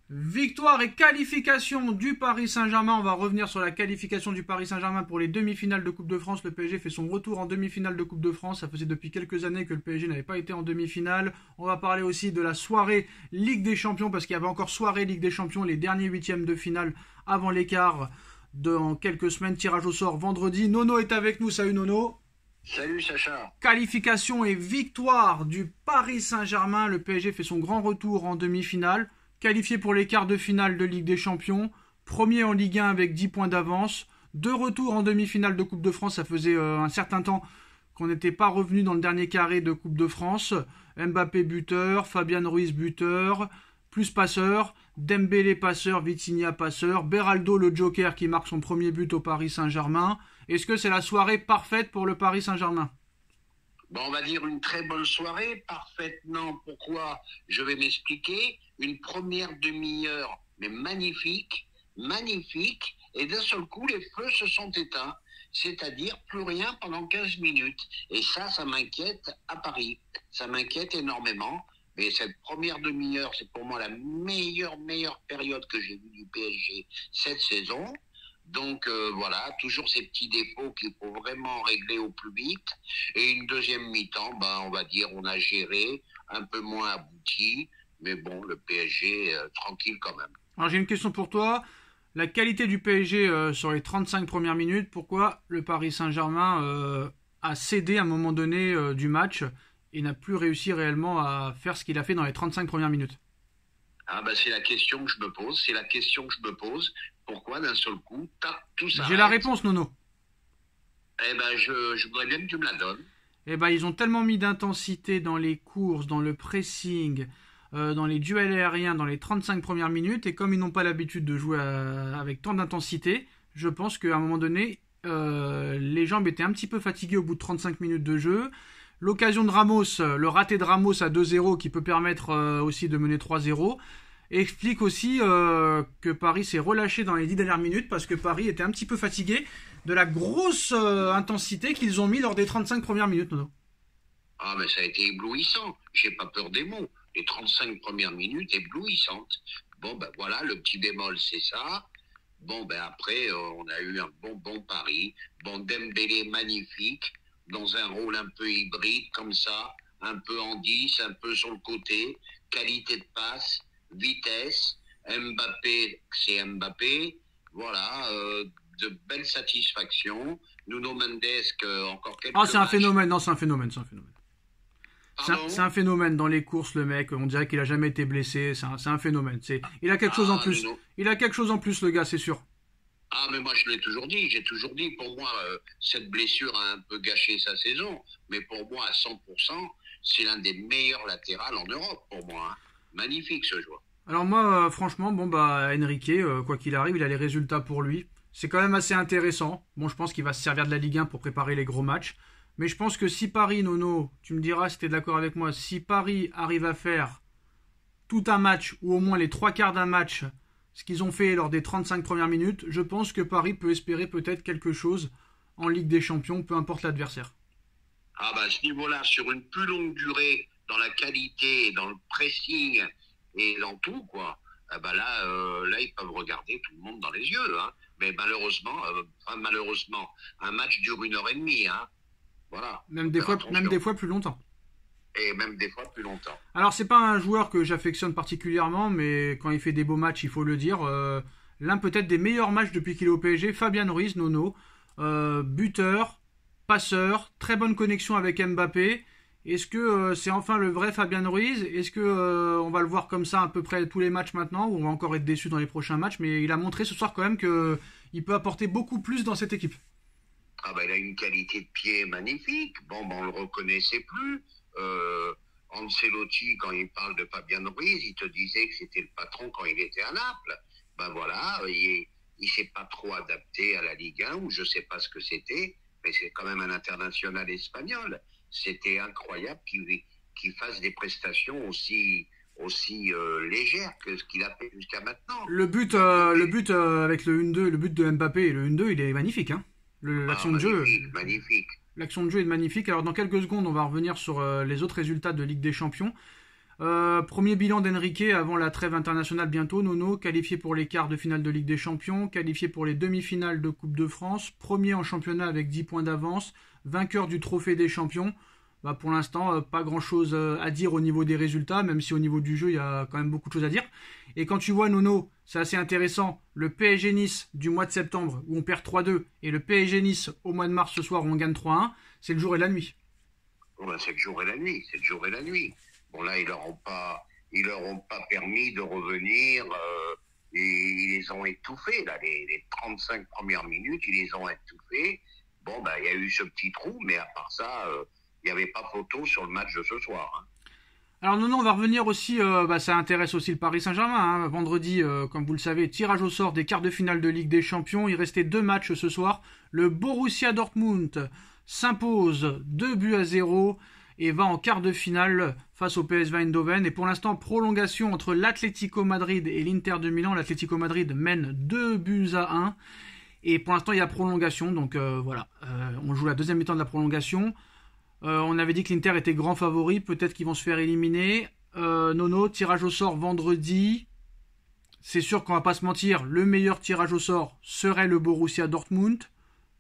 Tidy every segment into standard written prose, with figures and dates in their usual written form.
Victoire et qualification du Paris Saint-Germain. On va revenir sur la qualification du Paris Saint-Germain pour les demi-finales de Coupe de France. Le PSG fait son retour en demi-finale de Coupe de France. Ça faisait depuis quelques années que le PSG n'avait pas été en demi-finale. On va parler aussi de la soirée Ligue des Champions parce qu'il y avait encore soirée Ligue des Champions, les derniers huitièmes de finale avant l'écart dans quelques semaines. Tirage au sort vendredi. Nono est avec nous. Salut Nono. Salut Sacha. Qualification et victoire du Paris Saint-Germain. Le PSG fait son grand retour en demi-finale. Qualifié pour les quarts de finale de Ligue des Champions, premier en Ligue 1 avec 10 points d'avance, de retour en demi-finale de Coupe de France, ça faisait un certain temps qu'on n'était pas revenu dans le dernier carré de Coupe de France. Mbappé buteur, Fabian Ruiz buteur, plus passeur, Dembélé passeur, Vitinha passeur, Beraldo le joker qui marque son premier but au Paris Saint-Germain. Est-ce que c'est la soirée parfaite pour le Paris Saint-Germain ? Bon, on va dire une très bonne soirée. Parfaite, non. Pourquoi ? Je vais m'expliquer. Une première demi-heure, mais magnifique, magnifique. Et d'un seul coup, les feux se sont éteints. C'est-à-dire plus rien pendant 15 minutes. Et ça m'inquiète à Paris. Ça m'inquiète énormément. Mais cette première demi-heure, c'est pour moi la meilleure période que j'ai vue du PSG cette saison. Donc voilà, toujours ces petits défauts qu'il faut vraiment régler au plus vite. Et une deuxième mi-temps, on va dire, on a géré, un peu moins abouti, mais bon, le PSG, tranquille quand même. Alors j'ai une question pour toi. La qualité du PSG sur les 35 premières minutes, pourquoi le Paris Saint-Germain a cédé à un moment donné du match et n'a plus réussi réellement à faire ce qu'il a fait dans les 35 premières minutes ? C'est la question que je me pose. Pourquoi d'un seul coup, tout s'arrête ? J'ai la réponse, Nono. Je voudrais bien que tu me la donnes. Ils ont tellement mis d'intensité dans les courses, dans le pressing, dans les duels aériens, dans les 35 premières minutes, et comme ils n'ont pas l'habitude de jouer avec tant d'intensité, je pense qu'à un moment donné, les jambes étaient un petit peu fatiguées au bout de 35 minutes de jeu. L'occasion de Ramos, le raté de Ramos à 2-0 qui peut permettre aussi de mener 3-0, explique aussi que Paris s'est relâché dans les 10 dernières minutes parce que Paris était un petit peu fatigué de la grosse intensité qu'ils ont mis lors des 35 premières minutes, Nono. Mais ça a été éblouissant, j'ai pas peur des mots. Les 35 premières minutes éblouissantes. Voilà, le petit bémol c'est ça. Après on a eu un bon pari. Dembélé magnifique, dans un rôle un peu hybride comme ça, un peu en 10, un peu sur le côté, qualité de passe, vitesse, Mbappé, c'est Mbappé, voilà, de belles satisfactions. Nuno Mendes, encore quelques c'est un matchs. phénomène, non, c'est un phénomène. C'est un phénomène dans les courses, le mec, on dirait qu'il a jamais été blessé, c'est un phénomène. Il a quelque chose en plus. Nuno. Il a quelque chose en plus, le gars, c'est sûr. Mais moi je l'ai toujours dit, pour moi, cette blessure a un peu gâché sa saison, mais pour moi à 100%, c'est l'un des meilleurs latérales en Europe, pour moi. Magnifique ce joueur. Alors moi, franchement, Enrique, quoi qu'il arrive, il a les résultats pour lui. C'est quand même assez intéressant. Bon, je pense qu'il va se servir de la Ligue 1 pour préparer les gros matchs. Mais je pense que si Paris, Nono, tu me diras si tu es d'accord avec moi, si Paris arrive à faire tout un match, ou au moins les trois quarts d'un match, ce qu'ils ont fait lors des 35 premières minutes, je pense que Paris peut espérer peut-être quelque chose en Ligue des Champions, peu importe l'adversaire. À ce niveau-là, sur une plus longue durée, dans la qualité, dans le pressing et dans tout, quoi, là, ils peuvent regarder tout le monde dans les yeux. Mais malheureusement, un match dure 1h30. Voilà. Même des fois plus longtemps. Et même des fois plus longtemps. Alors c'est pas un joueur que j'affectionne particulièrement, mais quand il fait des beaux matchs, il faut le dire. L'un peut-être des meilleurs matchs depuis qu'il est au PSG, Fabian Ruiz, Nono, buteur, passeur, très bonne connexion avec Mbappé. Est-ce que c'est enfin le vrai Fabian Ruiz ? Est-ce que on va le voir comme ça à peu près tous les matchs maintenant, ou on va encore être déçu dans les prochains matchs ? Mais il a montré ce soir quand même qu'il peut apporter beaucoup plus dans cette équipe. Il a une qualité de pied magnifique. On le reconnaissait plus. Ancelotti, quand il parle de Fabian Ruiz, il te disait que c'était le patron quand il était à Naples. Voilà, il s'est pas trop adapté à la Ligue 1, ou je sais pas ce que c'était, mais c'est quand même un international espagnol. C'était incroyable qu'il fasse des prestations aussi légères que ce qu'il a fait jusqu'à maintenant. Le but avec le 1-2, le but de Mbappé, le 1-2, il est magnifique, hein. L'action de jeu. Magnifique. L'action de jeu est magnifique. Alors dans quelques secondes, on va revenir sur les autres résultats de Ligue des Champions. Premier bilan d'Enrique avant la trêve internationale bientôt, Nono, qualifié pour les quarts de finale de Ligue des Champions, qualifié pour les demi-finales de Coupe de France, premier en championnat avec 10 points d'avance, vainqueur du Trophée des Champions. Bah pour l'instant, pas grand-chose à dire au niveau des résultats, même si au niveau du jeu, il y a quand même beaucoup de choses à dire. Et quand tu vois, Nono, c'est assez intéressant, le PSG Nice du mois de septembre, où on perd 3-2, et le PSG Nice au mois de mars ce soir, où on gagne 3-1, c'est le jour et la nuit. Oh ben, c'est le jour et la nuit, c'est le jour et la nuit. Bon là, ils leur ont pas permis de revenir. Et ils les ont étouffés là, les 35 premières minutes, ils les ont étouffés. Bon ben, il y a eu ce petit trou, mais à part ça, il n'y avait pas photo sur le match de ce soir. Hein. Alors non, on va revenir aussi, ça intéresse aussi le Paris Saint-Germain. Hein. Vendredi, comme vous le savez, tirage au sort des quarts de finale de Ligue des Champions. Il restait 2 matchs ce soir. Le Borussia Dortmund s'impose 2-0 et va en quart de finale face au PSV Eindhoven. Et pour l'instant, prolongation entre l'Atlético Madrid et l'Inter de Milan. L'Atlético Madrid mène 2-1. Et pour l'instant, il y a prolongation. Donc voilà, on joue la deuxième mi-temps de la prolongation. On avait dit que l'Inter était grand favori. Peut-être qu'ils vont se faire éliminer. Nono, tirage au sort vendredi. C'est sûr qu'on va pas se mentir. Le meilleur tirage au sort serait le Borussia Dortmund.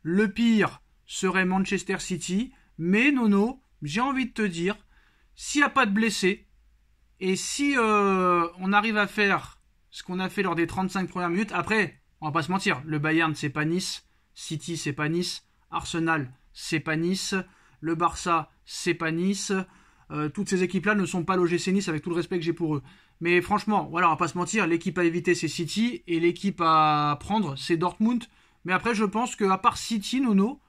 Le pire serait Manchester City. Mais Nono, j'ai envie de te dire, s'il n'y a pas de blessés, et si on arrive à faire ce qu'on a fait lors des 35 premières minutes, après, on va pas se mentir, le Bayern c'est pas Nice, City c'est pas Nice, Arsenal c'est pas Nice, le Barça c'est pas Nice, toutes ces équipes-là ne sont pas l'OGC Nice avec tout le respect que j'ai pour eux. Mais franchement, voilà, on va pas se mentir, l'équipe à éviter c'est City, et l'équipe à prendre c'est Dortmund. Mais après, je pense qu'à part City, Nono,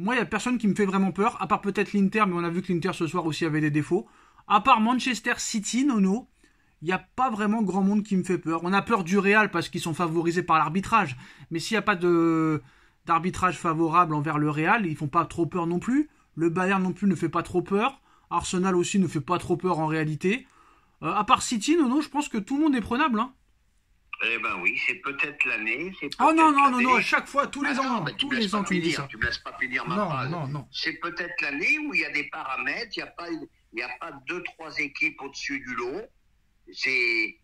moi, il n'y a personne qui me fait vraiment peur, à part peut-être l'Inter, mais on a vu que l'Inter ce soir aussi avait des défauts. À part Manchester City, Nono, il n'y a pas vraiment grand monde qui me fait peur. On a peur du Real parce qu'ils sont favorisés par l'arbitrage. Mais s'il n'y a pas d'arbitrage favorable envers le Real, ils font pas trop peur non plus. Le Bayern non plus ne fait pas trop peur. Arsenal aussi ne fait pas trop peur en réalité. À part City, Nono, je pense que tout le monde est prenable, hein. Eh ben oui, c'est peut-être l'année. Oh non, à chaque fois, tous les ans, tu me dis ça. Tu me laisses pas finir ma phrase. Non. C'est peut-être l'année où il y a des paramètres, il n'y a pas 2-3 équipes au-dessus du lot. C'est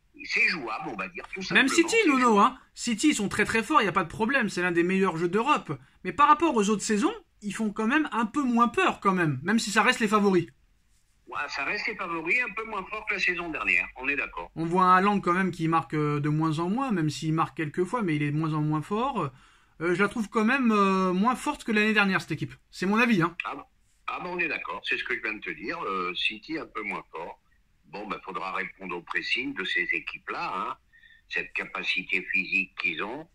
jouable, on va dire, tout simplement. Même City, Nono, hein. City, ils sont très très forts, il n'y a pas de problème, c'est l'un des meilleurs jeux d'Europe. Mais par rapport aux autres saisons, ils font quand même un peu moins peur, quand même si ça reste les favoris. Ouais, ça reste les favoris, un peu moins fort que la saison dernière, on est d'accord. On voit un Haaland quand même qui marque de moins en moins, même s'il marque quelques fois, mais il est de moins en moins fort. Je la trouve quand même moins forte que l'année dernière, cette équipe. C'est mon avis, hein. Ah ben on est d'accord, c'est ce que je viens de te dire. City un peu moins fort. Bon, ben faudra répondre au pressing de ces équipes-là, hein. Cette capacité physique qu'ils ont.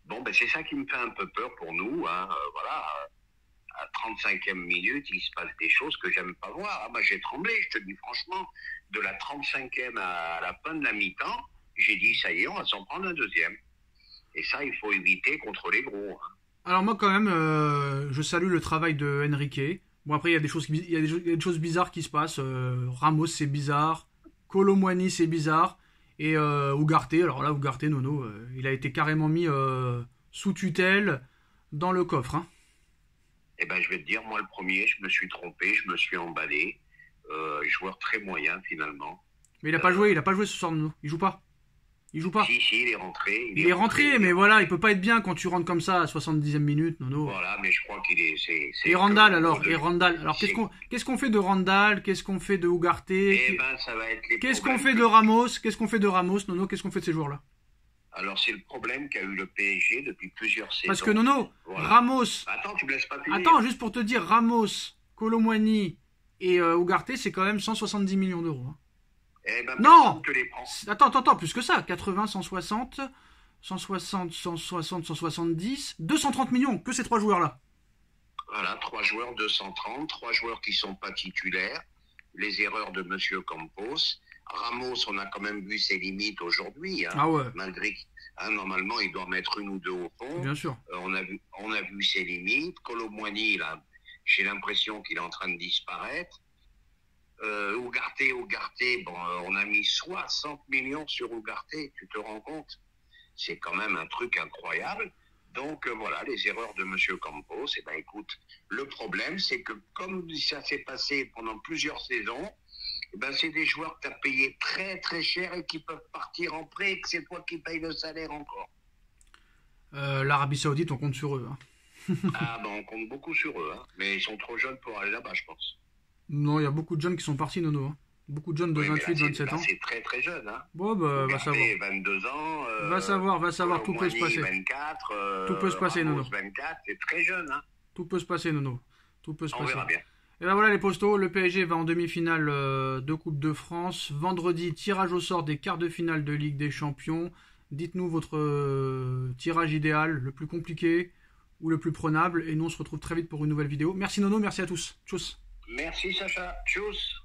Bon, ben c'est ça qui me fait un peu peur pour nous, hein. Voilà. À 35e minute, il se passe des choses que j'aime pas voir. Ah, moi, j'ai tremblé, je te dis franchement. De la 35e à la fin de la mi-temps, j'ai dit, ça y est, on va s'en prendre un deuxième. Et ça, il faut éviter contre les gros. Hein. Alors moi, quand même, je salue le travail de Enrique. Bon, après, il y a des choses bizarres qui se passent. Ramos, c'est bizarre. Kolo Muani, c'est bizarre. Et Ugarte, alors là, Ugarte, Nono, il a été carrément mis sous tutelle dans le coffre, hein. Eh ben, je vais te dire, moi, le premier, je me suis trompé, je me suis emballé. Joueur très moyen, finalement. Mais il a pas joué ce soir, Nono. Il joue pas. Si, il est rentré. Il est rentré, mais voilà, il peut pas être bien quand tu rentres comme ça à 70e minute, Nono. Voilà, mais je crois qu'il est... Et Randall, alors, qu'est-ce qu'on fait de Randall? Qu'est-ce qu'on fait de Ugarte? Eh ben, ça va être les Qu'est-ce qu'on fait de Ramos? Nono? Qu'est-ce qu'on fait de ces joueurs-là? Alors, c'est le problème qu'a eu le PSG depuis plusieurs saisons. Parce que Nono, voilà. Ramos... Attends, tu me laisses pas finir. Attends, juste pour te dire, Ramos, Kolo Muani et Ugarte, c'est quand même 170 millions d'euros. Hein. Eh ben, non te les prends. Attends, plus que ça. 80, 160, 170, 230 millions, que ces 3 joueurs-là. Voilà, 3 joueurs, 230, 3 joueurs qui sont pas titulaires. Les erreurs de Monsieur Campos. Ramos, on a quand même vu ses limites aujourd'hui. Hein, ah ouais. Malgré normalement, il doit mettre 1 ou 2 au fond. Bien sûr. On a vu ses limites. Kolo Muani, là, j'ai l'impression qu'il est en train de disparaître. Ugarte, bon, on a mis 60 millions sur Ugarte, tu te rends compte? C'est quand même un truc incroyable. Donc voilà, les erreurs de Monsieur Campos. Eh ben écoute, le problème, c'est que comme ça s'est passé pendant plusieurs saisons, ben, c'est des joueurs que tu as payés très très cher et qui peuvent partir en prêt et que c'est toi qui payes le salaire encore. L'Arabie Saoudite, on compte sur eux. Hein. Ah ben on compte beaucoup sur eux, hein. Mais ils sont trop jeunes pour aller là-bas, je pense. Non, il y a beaucoup de jeunes qui sont partis, Nono. Hein. Beaucoup de jeunes de Oui, mais 28, là, 27 ans. c'est très très jeune. Hein. Bon, bah, va savoir. 22 ans. Va savoir, tout peut se passer. 24, tout peut se passer, Ramos, Nono. 24, c'est très jeune. Hein. Tout peut se passer, Nono. Tout peut se On passer. verra bien. Et ben voilà les postos, le PSG va en demi-finale de Coupe de France. Vendredi, tirage au sort des quarts de finale de Ligue des Champions. Dites-nous votre tirage idéal, le plus compliqué ou le plus prenable. Et nous on se retrouve très vite pour une nouvelle vidéo. Merci Nono, merci à tous. Tchuss. Merci Sacha. Tchuss.